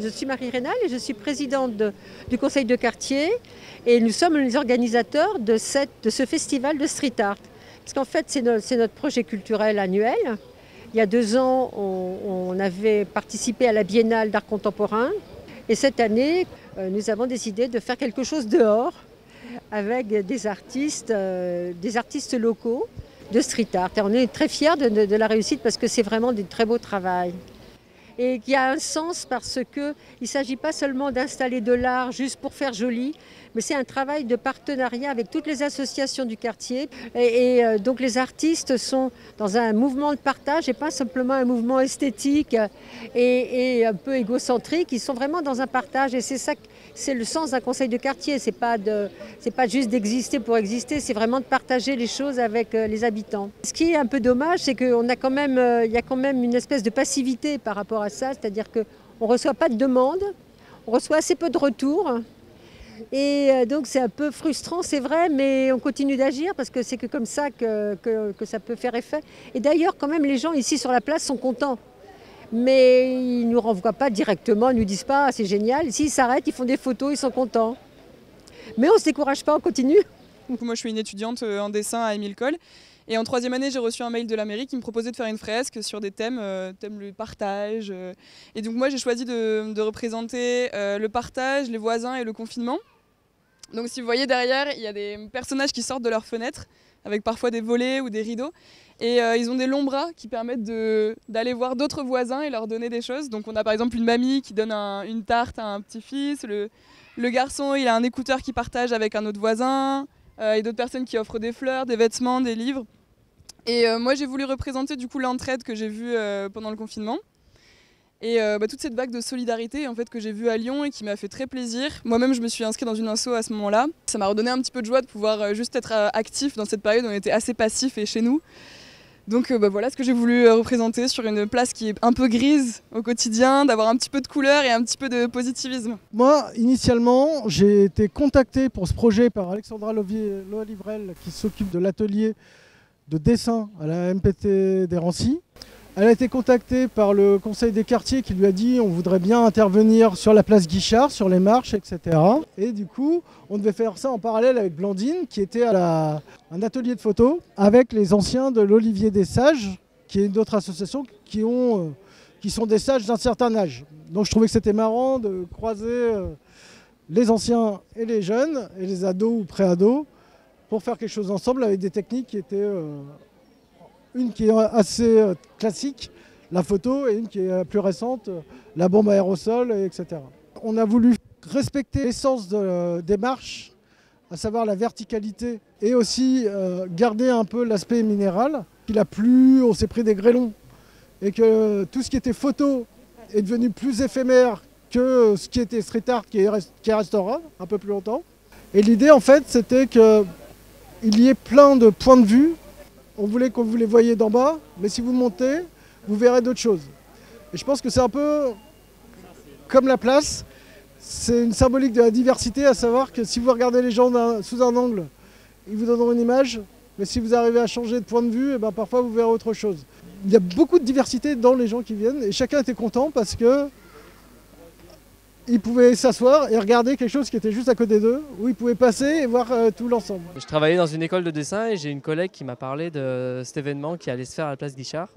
Je suis Marie Rénal et je suis présidente du conseil de quartier et nous sommes les organisateurs de ce festival de street art. Parce qu'en fait, c'est notre projet culturel annuel. Il y a 2 ans, on avait participé à la Biennale d'art contemporain et cette année, nous avons décidé de faire quelque chose dehors avec des artistes locaux de street art. Et on est très fiers de la réussite parce que c'est vraiment du très beau travail. Et qui a un sens parce qu'il ne s'agit pas seulement d'installer de l'art juste pour faire joli, mais c'est un travail de partenariat avec toutes les associations du quartier. Donc les artistes sont dans un mouvement de partage et pas simplement un mouvement esthétique et un peu égocentrique. Ils sont vraiment dans un partage et c'est ça, c'est le sens d'un conseil de quartier. C'est pas juste d'exister pour exister, c'est vraiment de partager les choses avec les habitants. Ce qui est un peu dommage, c'est qu'il y a quand même une espèce de passivité par rapport à ça, c'est-à-dire qu'on ne reçoit pas de demandes, on reçoit assez peu de retours. Et donc c'est un peu frustrant, c'est vrai, mais on continue d'agir parce que c'est que comme ça que ça peut faire effet. Et d'ailleurs, quand même, les gens ici sur la place sont contents. Mais ils ne nous renvoient pas directement, ils ne nous disent pas ah, c'est génial. S'ils s'arrêtent, ils font des photos, ils sont contents. Mais on ne se décourage pas, on continue. Moi, je suis une étudiante en dessin à Émile Coll. Et en 3e année, j'ai reçu un mail de la mairie qui me proposait de faire une fresque sur des thèmes, le partage. Et donc moi, j'ai choisi de représenter le partage, les voisins et le confinement. Donc si vous voyez derrière, il y a des personnages qui sortent de leurs fenêtres, avec parfois des volets ou des rideaux. Et ils ont des longs bras qui permettent d'aller voir d'autres voisins et leur donner des choses. Donc on a par exemple une mamie qui donne une tarte à un petit-fils. Le garçon, il a un écouteur qui partage avec un autre voisin. Et d'autres personnes qui offrent des fleurs, des vêtements, des livres. Et moi, j'ai voulu représenter du coup l'entraide que j'ai vue pendant le confinement. Et toute cette vague de solidarité en fait, que j'ai vue à Lyon et qui m'a fait très plaisir. Moi-même, je me suis inscrite dans une asso à ce moment-là. Ça m'a redonné un petit peu de joie de pouvoir juste être actif dans cette période où on était assez passif et chez nous. Donc voilà ce que j'ai voulu représenter sur une place qui est un peu grise au quotidien, d'avoir un petit peu de couleur et un petit peu de positivisme. Moi, initialement, j'ai été contacté pour ce projet par Alexandra Loa-Livrel qui s'occupe de l'atelier de dessin à la MPT d'Hérency. Elle a été contactée par le conseil des quartiers qui lui a dit on voudrait bien intervenir sur la place Guichard, sur les marches, etc. Et du coup, on devait faire ça en parallèle avec Blandine qui était à un atelier de photo avec les anciens de l'Olivier des Sages, qui est une autre association qui sont des sages d'un certain âge. Donc je trouvais que c'était marrant de croiser les anciens et les jeunes, et les ados ou pré-ados, pour faire quelque chose ensemble avec des techniques qui étaient... une qui est assez classique, la photo, et une qui est plus récente, la bombe à aérosol, etc. On a voulu respecter l'essence des marches, à savoir la verticalité, et aussi garder un peu l'aspect minéral. Il a plu, on s'est pris des grêlons, et que tout ce qui était photo est devenu plus éphémère que ce qui était street art, qui restera un peu plus longtemps. Et l'idée, en fait, c'était qu'il y ait plein de points de vue. On voulait que vous les voyiez d'en bas, mais si vous montez, vous verrez d'autres choses. Et je pense que c'est un peu comme la place, c'est une symbolique de la diversité, à savoir que si vous regardez les gens sous un angle, ils vous donneront une image, mais si vous arrivez à changer de point de vue, et ben parfois vous verrez autre chose. Il y a beaucoup de diversité dans les gens qui viennent, et chacun était content parce que ils pouvaient s'asseoir et regarder quelque chose qui était juste à côté d'eux, où ils pouvaient passer et voir tout l'ensemble. Je travaillais dans une école de dessin et j'ai une collègue qui m'a parlé de cet événement qui allait se faire à la place Guichard.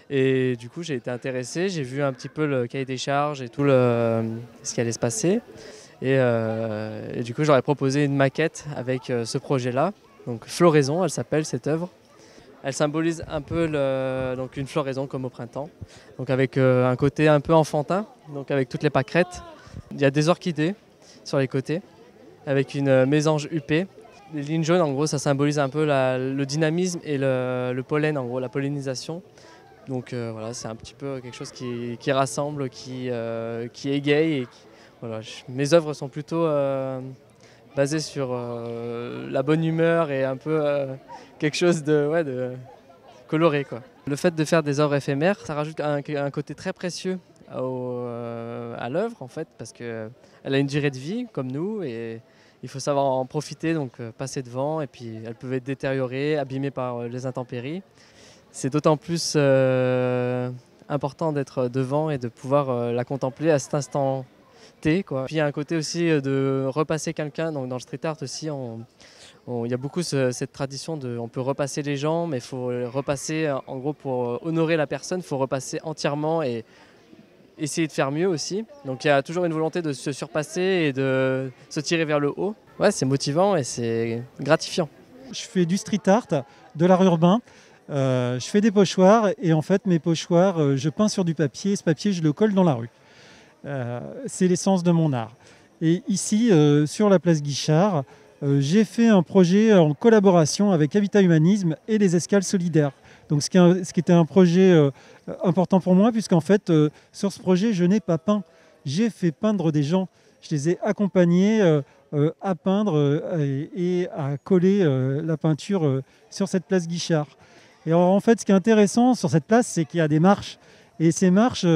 Et du coup, j'ai été intéressé, j'ai vu un petit peu le cahier des charges et tout ce qui allait se passer. Et du coup, j'aurais proposé une maquette avec ce projet-là. Donc Floraison, elle s'appelle cette œuvre. Elle symbolise un peu donc une floraison comme au printemps. Donc avec un côté un peu enfantin, donc avec toutes les pâquerettes. Il y a des orchidées sur les côtés, avec une mésange huppée. Les lignes jaunes, en gros, ça symbolise un peu le dynamisme et le pollen, en gros, la pollinisation. Donc voilà, c'est un petit peu quelque chose qui rassemble, qui égaye. Et voilà, mes œuvres sont plutôt basées sur la bonne humeur et un peu quelque chose de coloré, quoi. Le fait de faire des œuvres éphémères, ça rajoute un côté très précieux à l'œuvre en fait, parce qu'elle a une durée de vie comme nous et il faut savoir en profiter, donc passer devant, et puis elles peuvent être détériorées, abîmées par les intempéries. C'est d'autant plus important d'être devant et de pouvoir la contempler à cet instant T, quoi. Puis il y a un côté aussi de repasser quelqu'un, donc dans le street art aussi, il y a beaucoup cette tradition on peut repasser les gens, mais il faut repasser, en gros, pour honorer la personne, il faut repasser entièrement et essayer de faire mieux aussi. Donc il y a toujours une volonté de se surpasser et de se tirer vers le haut. Ouais, c'est motivant et c'est gratifiant. Je fais du street art, de l'art urbain. Je fais des pochoirs et en fait mes pochoirs, je peins sur du papier et ce papier je le colle dans la rue. C'est l'essence de mon art. Et ici, sur la place Guichard, j'ai fait un projet en collaboration avec Habitat Humanisme et les Escales Solidaires. Donc, ce qui était un projet important pour moi, puisqu'en fait, sur ce projet, je n'ai pas peint. J'ai fait peindre des gens. Je les ai accompagnés à peindre et à coller la peinture sur cette place Guichard. Et en fait, ce qui est intéressant sur cette place, c'est qu'il y a des marches. Et ces marches,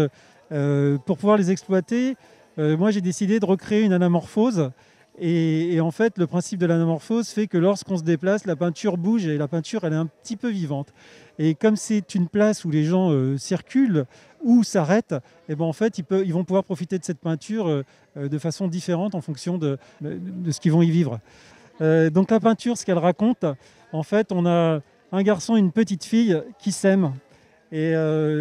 pour pouvoir les exploiter, moi, j'ai décidé de recréer une anamorphose. Et en fait, le principe de l'anamorphose fait que lorsqu'on se déplace, la peinture bouge et la peinture, elle est un petit peu vivante. Et comme c'est une place où les gens circulent ou s'arrêtent, et ben en fait, ils vont pouvoir profiter de cette peinture de façon différente en fonction de ce qu'ils vont y vivre. Donc la peinture, ce qu'elle raconte, en fait, on a un garçon et une petite fille qui s'aiment. Et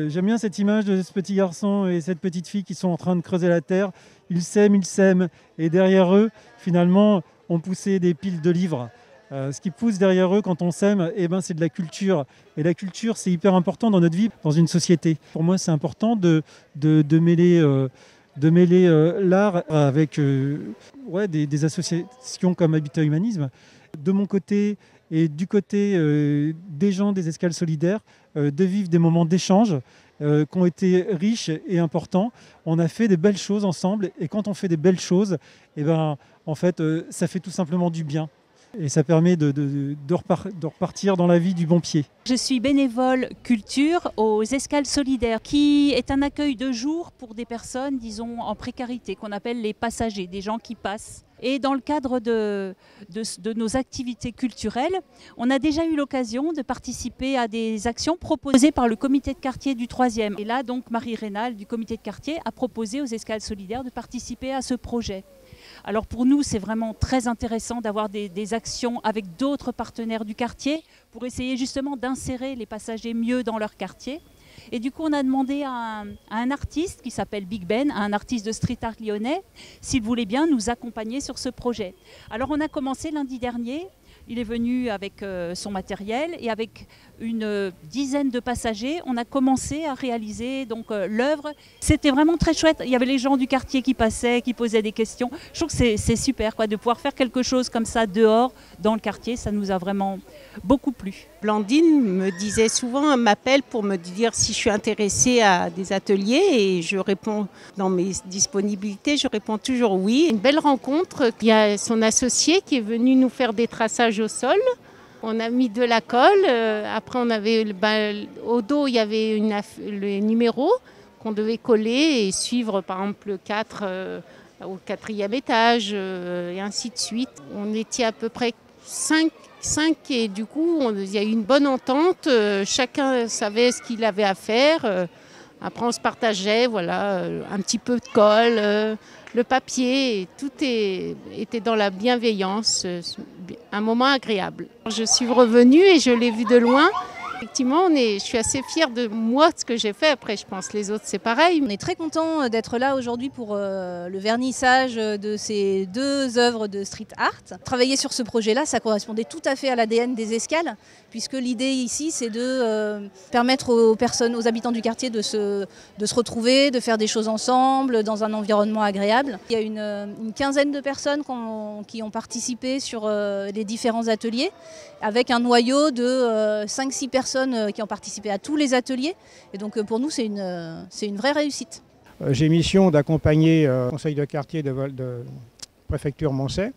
j'aime bien cette image de ce petit garçon et cette petite fille qui sont en train de creuser la terre. Ils s'aiment. Et derrière eux, finalement, on poussait des piles de livres. Ce qui pousse derrière eux quand on s'aime, eh ben, c'est de la culture. Et la culture, c'est hyper important dans notre vie, dans une société. Pour moi, c'est important de mêler l'art avec des associations comme Habitat Humanisme. De mon côté et du côté des gens des Escales Solidaires, de vivre des moments d'échange qui ont été riches et importants. On a fait des belles choses ensemble et quand on fait des belles choses, eh ben, en fait, ça fait tout simplement du bien. Et ça permet de repartir dans la vie du bon pied. Je suis bénévole culture aux Escales Solidaires, qui est un accueil de jour pour des personnes, disons, en précarité, qu'on appelle les passagers, des gens qui passent. Et dans le cadre de nos activités culturelles, on a déjà eu l'occasion de participer à des actions proposées par le comité de quartier du 3e. Et là, donc, Marie Rénal du comité de quartier a proposé aux Escales Solidaires de participer à ce projet. Alors pour nous, c'est vraiment très intéressant d'avoir des actions avec d'autres partenaires du quartier pour essayer justement d'insérer les passagers mieux dans leur quartier. Et du coup, on a demandé à un artiste qui s'appelle Big Ben, un artiste de street art lyonnais, s'il voulait bien nous accompagner sur ce projet. Alors on a commencé lundi dernier. Il est venu avec son matériel et avec une dizaine de passagers, on a commencé à réaliser l'œuvre. C'était vraiment très chouette. Il y avait les gens du quartier qui passaient, qui posaient des questions. Je trouve que c'est super de pouvoir faire quelque chose comme ça dehors, dans le quartier. Ça nous a vraiment beaucoup plu. Blandine me disait souvent, m'appelle pour me dire si je suis intéressée à des ateliers et je réponds dans mes disponibilités, je réponds toujours oui. Une belle rencontre. Il y a son associé qui est venu nous faire des traçages au sol. On a mis de la colle. Après, on avait au dos, il y avait le numéro qu'on devait coller et suivre, par exemple, le 4 au 4e étage et ainsi de suite. On était à peu près 5 et du coup, il y a eu une bonne entente. Chacun savait ce qu'il avait à faire. Après, on se partageait, un petit peu de colle, le papier, et tout était dans la bienveillance, un moment agréable. Je suis revenue et je l'ai vu de loin. Effectivement, je suis assez fière de moi, de ce que j'ai fait. Après, je pense que les autres, c'est pareil. On est très content d'être là aujourd'hui pour le vernissage de ces 2 œuvres de street art. Travailler sur ce projet-là, ça correspondait tout à fait à l'ADN des Escales, puisque l'idée ici, c'est de permettre aux habitants du quartier de se retrouver, de faire des choses ensemble, dans un environnement agréable. Il y a une quinzaine de personnes qui ont participé sur les différents ateliers, avec un noyau de 5-6 personnes qui ont participé à tous les ateliers. Et donc pour nous, c'est une vraie réussite. J'ai mission d'accompagner le conseil de quartier de préfecture Moncey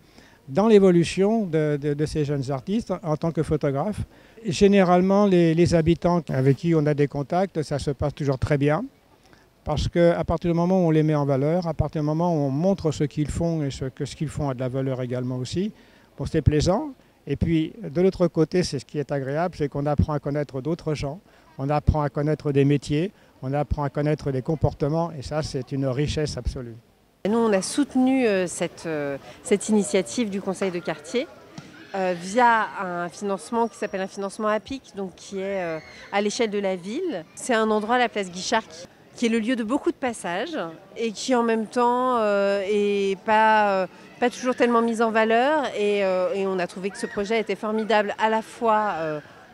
dans l'évolution de ces jeunes artistes en tant que photographe. Généralement, les habitants avec qui on a des contacts, ça se passe toujours très bien. Parce qu'à partir du moment où on les met en valeur, à partir du moment où on montre ce qu'ils font et ce qu'ils font a de la valeur également aussi, bon, c'est plaisant. Et puis, de l'autre côté, c'est ce qui est agréable, c'est qu'on apprend à connaître d'autres gens, on apprend à connaître des métiers, on apprend à connaître les comportements et ça, c'est une richesse absolue. Nous, on a soutenu cette initiative du conseil de quartier via un financement qui s'appelle un financement APIC, donc qui est à l'échelle de la ville. C'est un endroit, la place Guichard, qui est le lieu de beaucoup de passages et qui en même temps est pas toujours tellement mis en valeur. Et on a trouvé que ce projet était formidable à la fois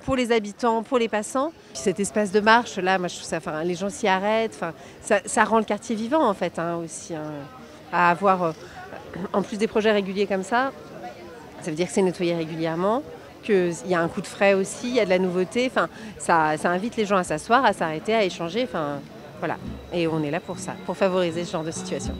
pour les habitants, pour les passants. Puis cet espace de marche, là, moi, je trouve ça, les gens s'y arrêtent. Ça rend le quartier vivant, en fait, aussi. À avoir, en plus des projets réguliers comme ça veut dire que c'est nettoyé régulièrement, qu'il y a un coup de frais aussi, il y a de la nouveauté. Ça invite les gens à s'asseoir, à s'arrêter, à échanger. Voilà. Et on est là pour ça, pour favoriser ce genre de situation.